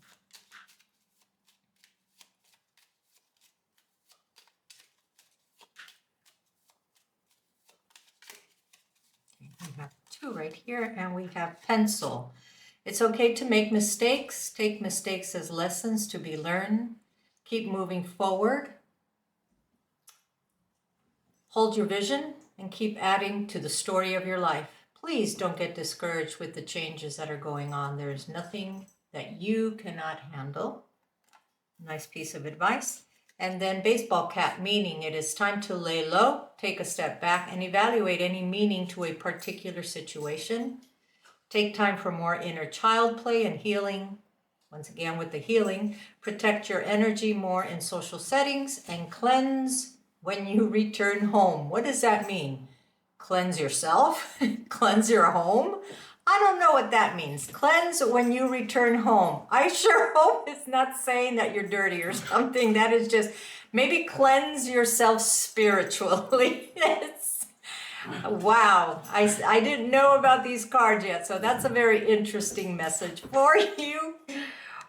We have two right here, and we have pencil. It's okay to make mistakes. Take mistakes as lessons to be learned. Keep moving forward. Hold your vision and keep adding to the story of your life. Please don't get discouraged with the changes that are going on. There's nothing that you cannot handle. Nice piece of advice. And then baseball cap, meaning it is time to lay low, take a step back, and evaluate any meaning to a particular situation. Take time for more inner child play and healing. Once again, with the healing, protect your energy more in social settings and cleanse when you return home. What does that mean? Cleanse yourself? Cleanse your home? I don't know what that means. Cleanse when you return home. I sure hope it's not saying that you're dirty or something. That is just, maybe cleanse yourself spiritually. Wow, I didn't know about these cards yet, so that's a very interesting message for you.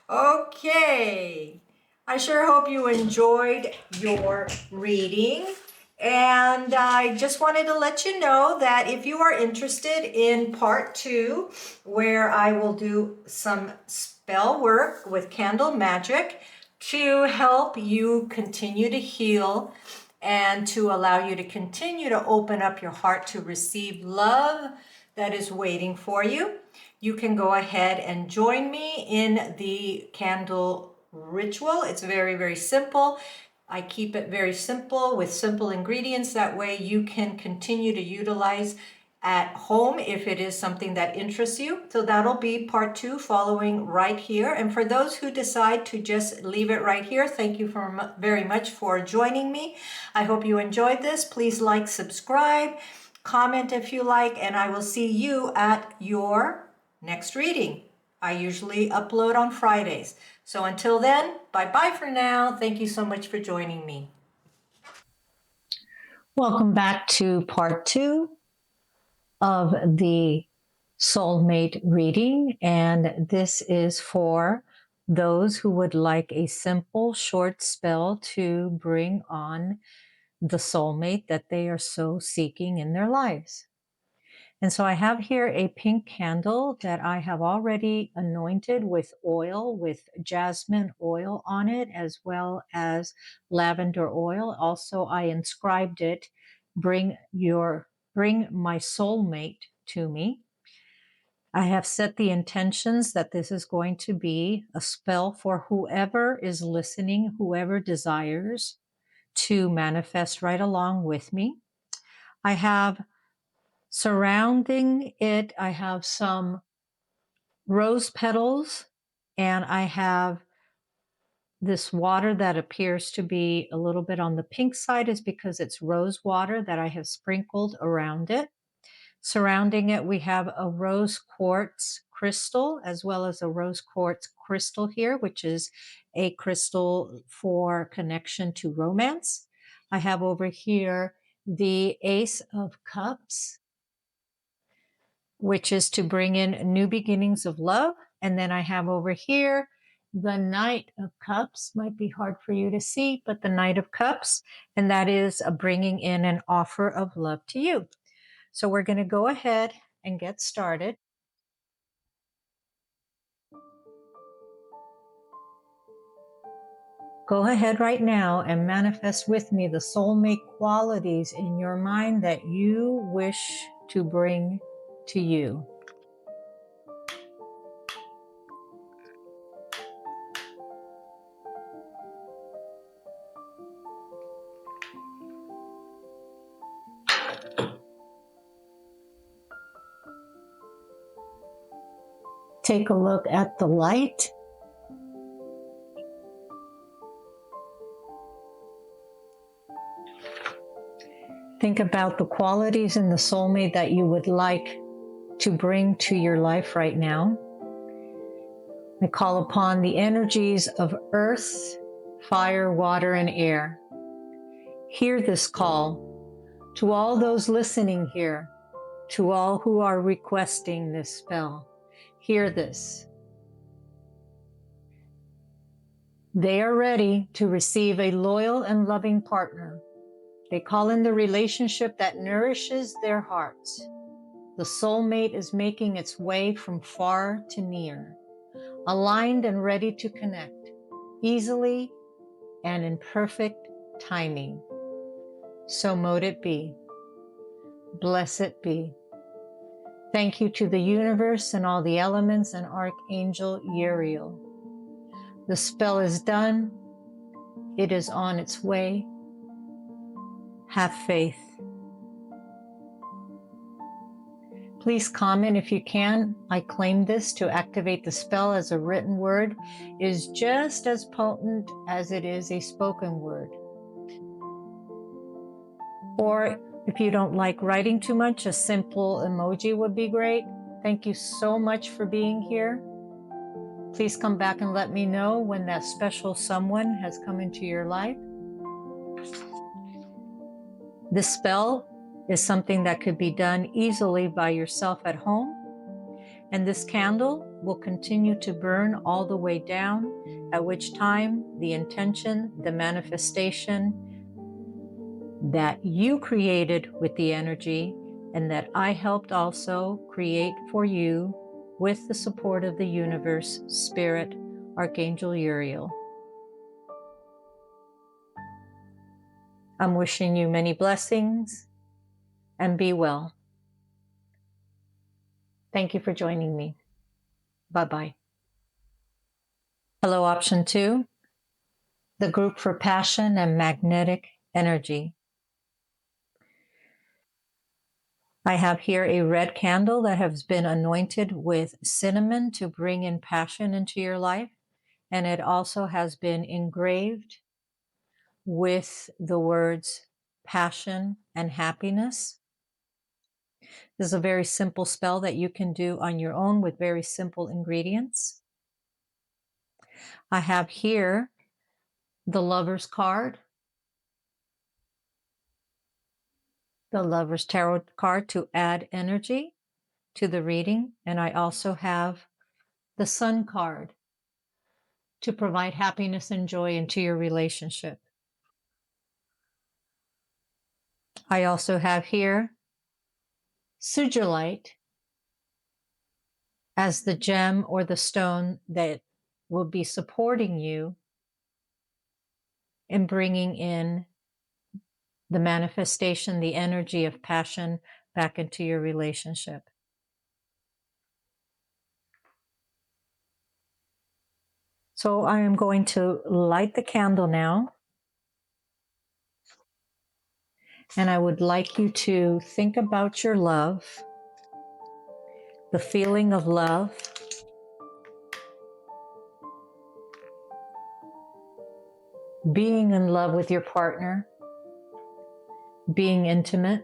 Okay, I sure hope you enjoyed your reading. And I just wanted to let you know that if you are interested in part 2, where I will do some spell work with candle magic to help you continue to heal and to allow you to continue to open up your heart to receive love that is waiting for you, you can go ahead and join me in the candle ritual. It's very, very simple. I keep it very simple with simple ingredients. That way you can continue to utilize at home if it is something that interests you. So that'll be part 2 following right here. And for those who decide to just leave it right here, thank you very much for joining me. I hope you enjoyed this. Please like, subscribe, comment if you like, and I will see you at your next reading. I usually upload on Fridays. So until then, bye-bye for now. Thank you so much for joining me. Welcome back to part 2 of the Soulmate reading. And this is for those who would like a simple, short spell to bring on the soulmate that they are so seeking in their lives. And so I have here a pink candle that I have already anointed with oil, with jasmine oil on it, as well as lavender oil. Also, I inscribed it, bring my soulmate to me. I have set the intentions that this is going to be a spell for whoever is listening, whoever desires to manifest right along with me. I have surrounding it, I have some rose petals, and I have this water that appears to be a little bit on the pink side is because it's rose water that I have sprinkled around it. Surrounding it, we have a rose quartz crystal as well as a rose quartz crystal here, which is a crystal for connection to romance. I have over here the Ace of Cups, which is to bring in new beginnings of love. And then I have over here the Knight of Cups. Might be hard for you to see, but the Knight of Cups, and that is a bringing in an offer of love to you. So we're going to go ahead and get started. Go ahead right now and manifest with me the soulmate qualities in your mind that you wish to bring to you. Take a look at the light. Think about the qualities in the soulmate that you would like to bring to your life right now. I call upon the energies of earth, fire, water, and air. Hear this call to all those listening here, to all who are requesting this spell. Hear this. They are ready to receive a loyal and loving partner. They call in the relationship that nourishes their hearts. The soulmate is making its way from far to near, aligned and ready to connect, easily and in perfect timing. So mote it be. Bless it be. Thank you to the universe and all the elements and Archangel Uriel. The spell is done. It is on its way. Have faith. Please comment if you can. I claim this to activate the spell as a written word is just as potent as it is a spoken word. Or if you don't like writing too much, a simple emoji would be great. Thank you so much for being here. Please come back and let me know when that special someone has come into your life. This spell is something that could be done easily by yourself at home. And this candle will continue to burn all the way down, at which time the intention, the manifestation that you created with the energy and that I helped also create for you with the support of the universe, Spirit, Archangel Uriel. I'm wishing you many blessings and be well. Thank you for joining me. Bye-bye. Hello, option 2, the group for passion and magnetic energy. I have here a red candle that has been anointed with cinnamon to bring in passion into your life. And it also has been engraved with the words passion and happiness. This is a very simple spell that you can do on your own with very simple ingredients. I have here the Lover's card, the Lover's Tarot card to add energy to the reading. And I also have the Sun card to provide happiness and joy into your relationship. I also have here sugilite as the gem or the stone that will be supporting you in bringing in the manifestation, the energy of passion back into your relationship. So I am going to light the candle now. And I would like you to think about your love, the feeling of love, being in love with your partner, being intimate.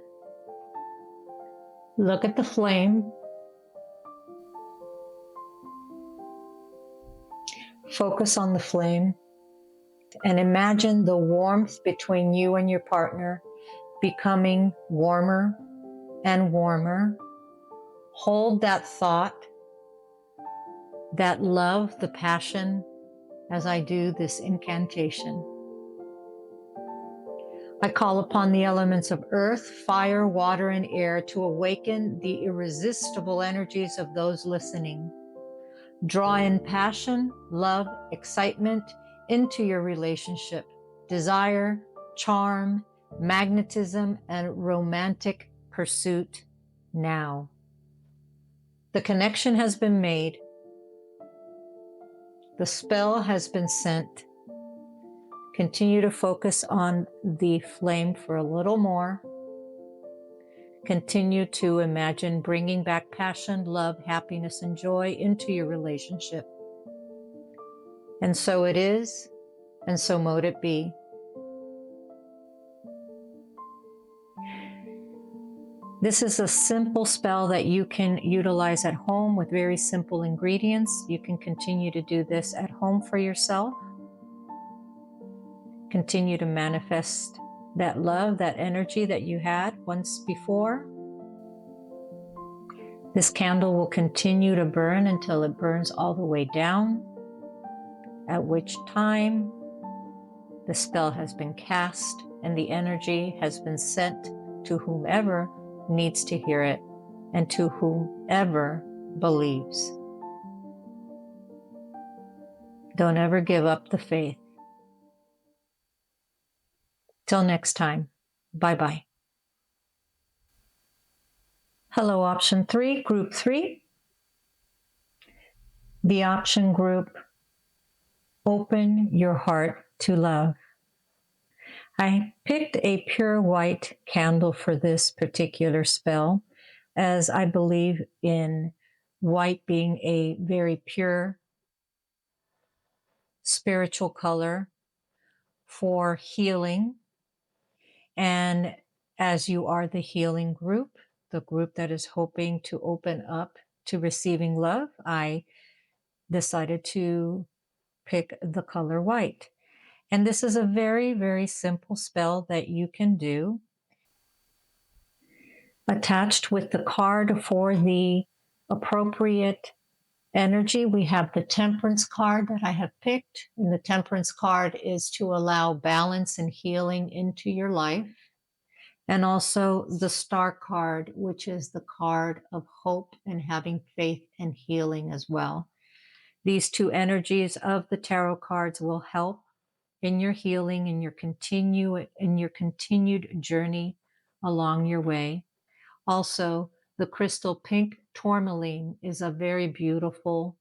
Look at the flame. Focus on the flame and imagine the warmth between you and your partner becoming warmer and warmer. Hold that thought, that love, the passion, as I do this incantation. I call upon the elements of earth, fire, water, and air to awaken the irresistible energies of those listening. Draw in passion, love, excitement into your relationship, desire, charm, magnetism, and romantic pursuit now. The connection has been made. The spell has been sent. Continue to focus on the flame for a little more. Continue to imagine bringing back passion, love, happiness, and joy into your relationship. And so it is, and so mote it be. This is a simple spell that you can utilize at home with very simple ingredients. You can continue to do this at home for yourself. Continue to manifest that love, that energy that you had once before. This candle will continue to burn until it burns all the way down, at which time the spell has been cast and the energy has been sent to whomever needs to hear it and to whomever believes. Don't ever give up the faith. Till next time, bye-bye. Hello, option 3, group 3. The option group, open your heart to love. I picked a pure white candle for this particular spell, as I believe in white being a very pure spiritual color for healing. And as you are the healing group, the group that is hoping to open up to receiving love, I decided to pick the color white. And this is a very, very simple spell that you can do. Attached with the card for the appropriate energy, we have the Temperance card that I have picked. And the Temperance card is to allow balance and healing into your life. And also the Star card, which is the card of hope and having faith and healing as well. These two energies of the tarot cards will help in your healing and your continued journey along your way. Also, the crystal pink tourmaline is a very beautiful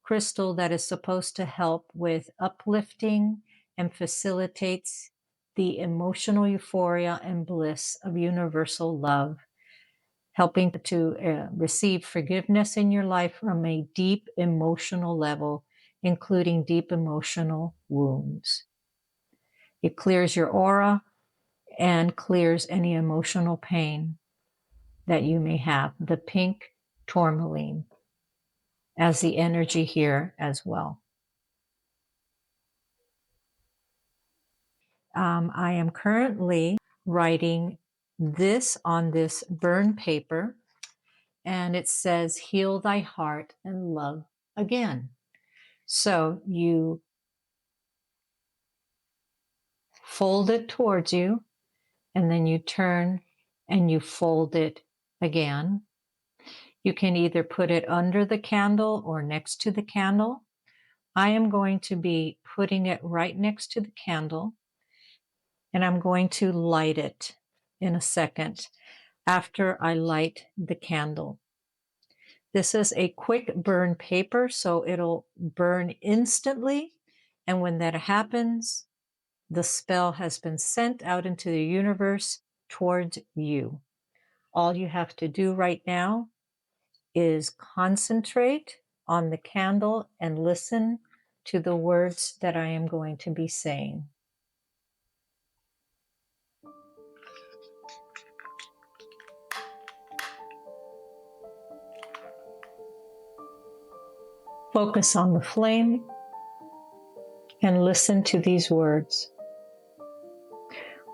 crystal that is supposed to help with uplifting and facilitates the emotional euphoria and bliss of universal love, helping to receive forgiveness in your life from a deep emotional level, including deep emotional wounds. It clears your aura and clears any emotional pain that you may have. The pink tourmaline as the energy here as well. I am currently writing this on this burn paper, and it says, heal thy heart and love again. So you fold it towards you, and then you turn and you fold it Again, you can either put it under the candle or next to the candle. I am going to be putting it right next to the candle, and I'm going to light it in a second after I light the candle. This is a quick burn paper, so it'll burn instantly. And when that happens, the spell has been sent out into the universe towards you. All you have to do right now is concentrate on the candle and listen to the words that I am going to be saying. Focus on the flame and listen to these words.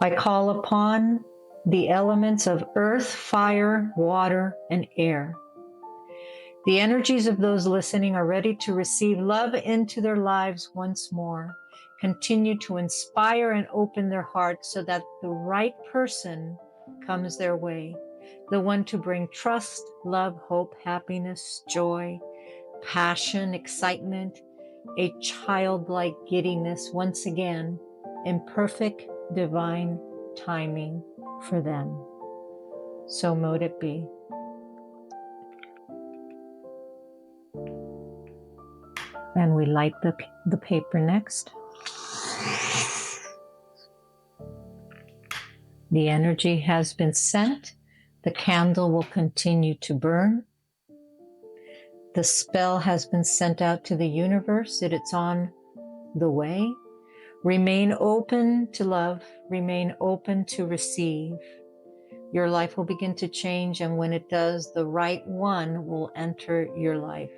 I call upon the elements of earth, fire, water, and air. The energies of those listening are ready to receive love into their lives once more. Continue to inspire and open their hearts so that the right person comes their way. The one to bring trust, love, hope, happiness, joy, passion, excitement, a childlike giddiness once again in perfect divine timing for them. So mote it be. And we light the paper next. The energy has been sent. The candle will continue to burn. The spell has been sent out to the universe. It's on the way. Remain open to love. Remain open to receive. Your life will begin to change, and when it does, the right one will enter your life.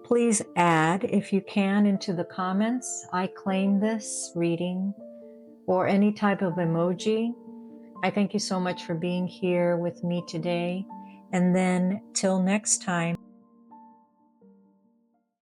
Please add, if you can, into the comments, I claim this reading, or any type of emoji. I thank you so much for being here with me today. And then till next time.